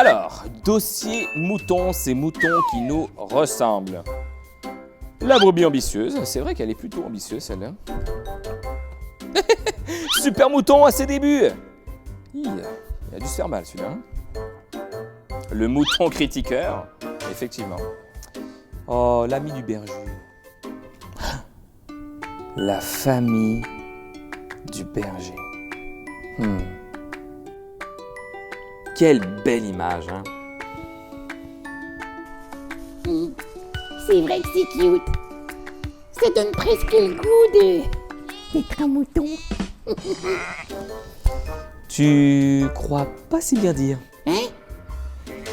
Alors, dossier mouton, ces moutons qui nous ressemblent. La brebis ambitieuse, c'est vrai qu'elle est plutôt ambitieuse celle-là. Super mouton à ses débuts. Il a dû se faire mal celui-là. Le mouton critiqueur, effectivement. Oh, l'ami du berger. La famille du berger. Quelle belle image, hein? C'est vrai que c'est cute. Ça donne presque le goût d'être un mouton. Tu crois pas si bien dire. Hein?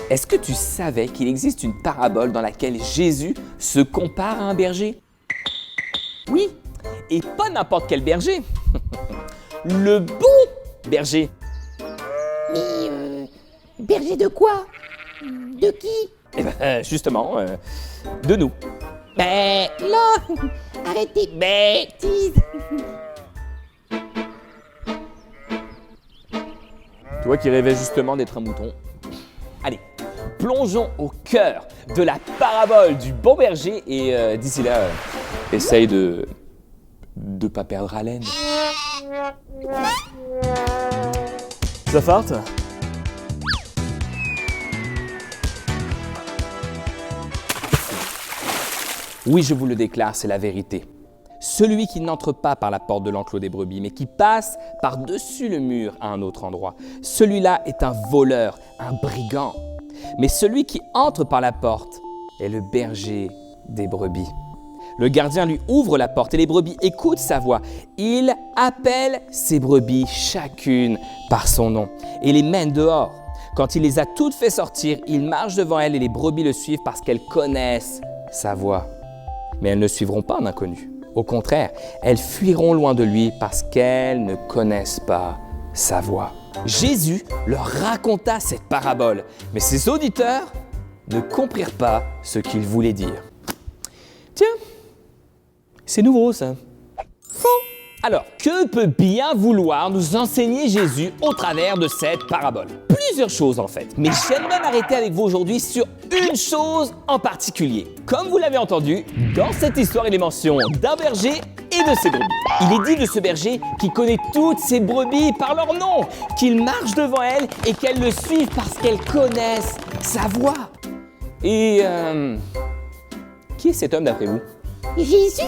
Est-ce que tu savais qu'il existe une parabole dans laquelle Jésus se compare à un berger? Oui, et pas n'importe quel berger. Le bon berger. Mais berger de quoi? De qui? Eh ben, justement, de nous. Ben là, arrêtez de bêtises. Toi qui rêvais justement d'être un mouton. Allez, plongeons au cœur de la parabole du bon berger et d'ici là, essaye de pas perdre haleine. Ça farte? Oui, je vous le déclare, c'est la vérité. Celui qui n'entre pas par la porte de l'enclos des brebis, mais qui passe par-dessus le mur à un autre endroit, celui-là est un voleur, un brigand. Mais celui qui entre par la porte est le berger des brebis. Le gardien lui ouvre la porte et les brebis écoutent sa voix. Il appelle ses brebis chacune par son nom et les mène dehors. Quand il les a toutes fait sortir, il marche devant elles et les brebis le suivent parce qu'elles connaissent sa voix. Mais elles ne suivront pas un inconnu. Au contraire, elles fuiront loin de lui parce qu'elles ne connaissent pas sa voix. Jésus leur raconta cette parabole, mais ses auditeurs ne comprirent pas ce qu'il voulait dire. Tiens, c'est nouveau ça. Alors, que peut bien vouloir nous enseigner Jésus au travers de cette parabole? Plusieurs choses en fait, mais j'aimerais m'arrêter avec vous aujourd'hui sur une chose en particulier. Comme vous l'avez entendu, dans cette histoire, il est mention d'un berger et de ses brebis. Il est dit de ce berger qui connaît toutes ses brebis par leur nom, qu'il marche devant elles et qu'elles le suivent parce qu'elles connaissent sa voix. Et qui est cet homme d'après vous? Jésus?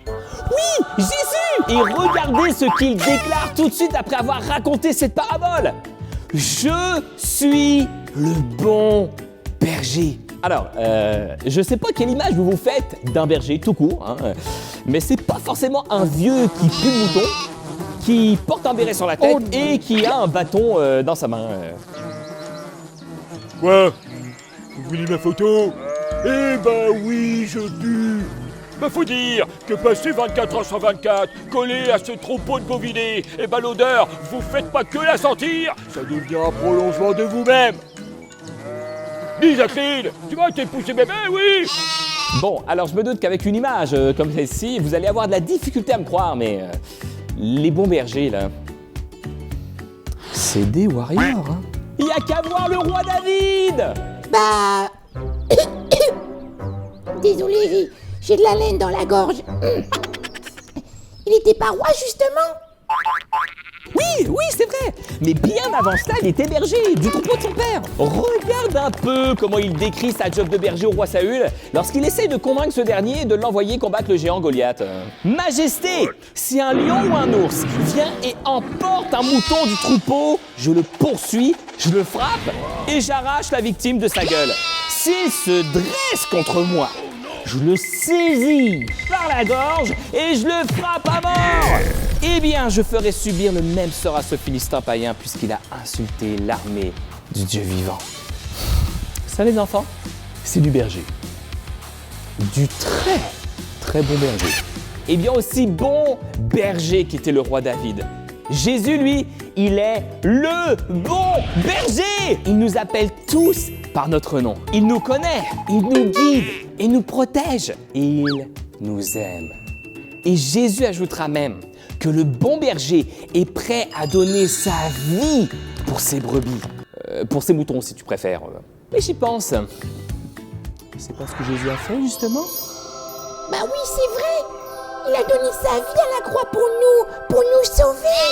Oui, Jésus! Et regardez ce qu'il déclare tout de suite après avoir raconté cette parabole. Je suis le bon berger. Alors, je sais pas quelle image vous vous faites d'un berger tout court, hein, mais c'est pas forcément un vieux qui pue le mouton, qui porte un béret sur la tête et qui a un bâton dans sa main. Quoi? Vous voulez ma photo? Eh ben oui, je pue. Bah faut dire que passer 24 heures sur 24, collé à ce troupeau de bovidés, eh ben l'odeur, vous faites pas que la sentir, ça devient un prolongement de vous-même. Dis Jacqueline, tu vas t'épouser bébé, oui. Bon, alors je me doute qu'avec une image comme celle-ci, vous allez avoir de la difficulté à me croire, mais les bons bergers, là, c'est des warriors, hein. Il y a qu'à voir le roi David. Bah... Désolé, j'ai de la laine dans la gorge. Il était pas roi, justement? Oui, c'est vrai. Mais bien avant cela, il était berger du troupeau de son père. Regarde un peu comment il décrit sa job de berger au roi Saül lorsqu'il essaie de convaincre ce dernier de l'envoyer combattre le géant Goliath. Majesté, si un lion ou un ours vient et emporte un mouton du troupeau, je le poursuis, je le frappe et j'arrache la victime de sa gueule. S'il se dresse contre moi, je le saisis par la gorge et je le frappe à mort. Eh bien, je ferai subir le même sort à ce Philistin païen puisqu'il a insulté l'armée du Dieu vivant. Ça, les enfants, c'est du berger. Du très, très bon berger. Et bien aussi bon berger qu'était le roi David. Jésus, lui, il est le bon berger. Il nous appelle tous par notre nom. Il nous connaît, il nous guide et nous protège. Et il nous aime. Et Jésus ajoutera même que le bon berger est prêt à donner sa vie pour ses brebis. Pour ses moutons, si tu préfères. Mais j'y pense. C'est pas ce que Jésus a fait, justement? Bah oui, c'est vrai. Il a donné sa vie à la croix pour nous sauver.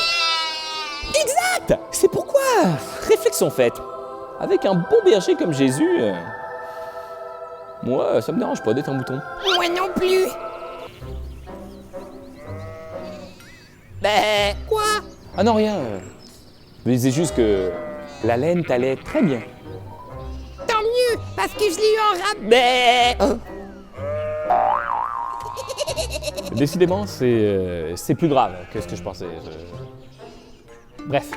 Exact! C'est pourquoi, réflexion faite, avec un bon berger comme Jésus, moi, ça me dérange pas d'être un mouton. Moi non plus. Ben, Quoi? ah non, rien. Je me disais juste que la laine t'allait très bien. Tant mieux, parce que je l'ai eu en rap. Mais... Décidément, c'est plus grave que ce que je pensais. Bref.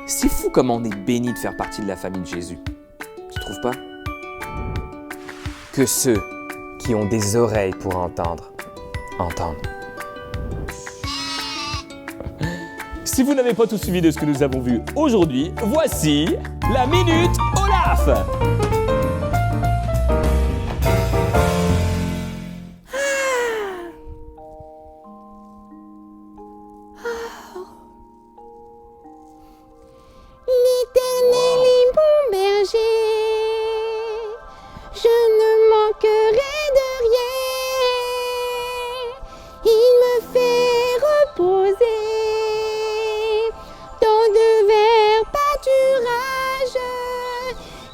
C'est fou comme on est béni de faire partie de la famille de Jésus. Tu trouves pas? Que ceux qui ont des oreilles pour entendre, entendent. Si vous n'avez pas tout suivi de ce que nous avons vu aujourd'hui, voici la Minute Olaf. L'Éternel est mon berger. Je ne manquerai de rien. Il me fait reposer dans de verts pâturages.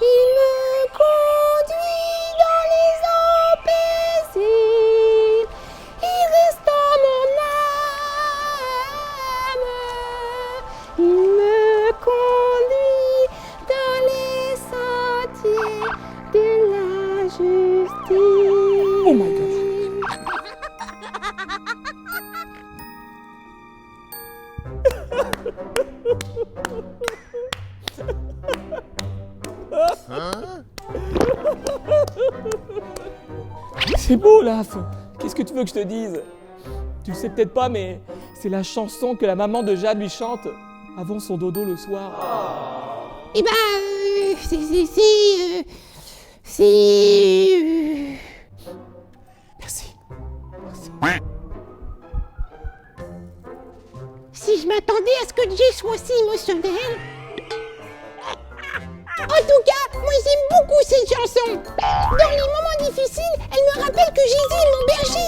Il me conduit dans les eaux paisibles. Il restaure mon âme. Il me conduit dans les sentiers de la justice. Oh my gosh. C'est beau, Laf. Qu'est-ce que tu veux que je te dise? Tu le sais peut-être pas, mais c'est la chanson que la maman de Jade lui chante avant son dodo le soir. Eh ben, Merci. si je m'attendais à ce que Jay soit aussi émotionnel. En tout cas, moi j'aime beaucoup cette chanson. Dans les moments difficiles, elle me rappelle que Jésus est mon berger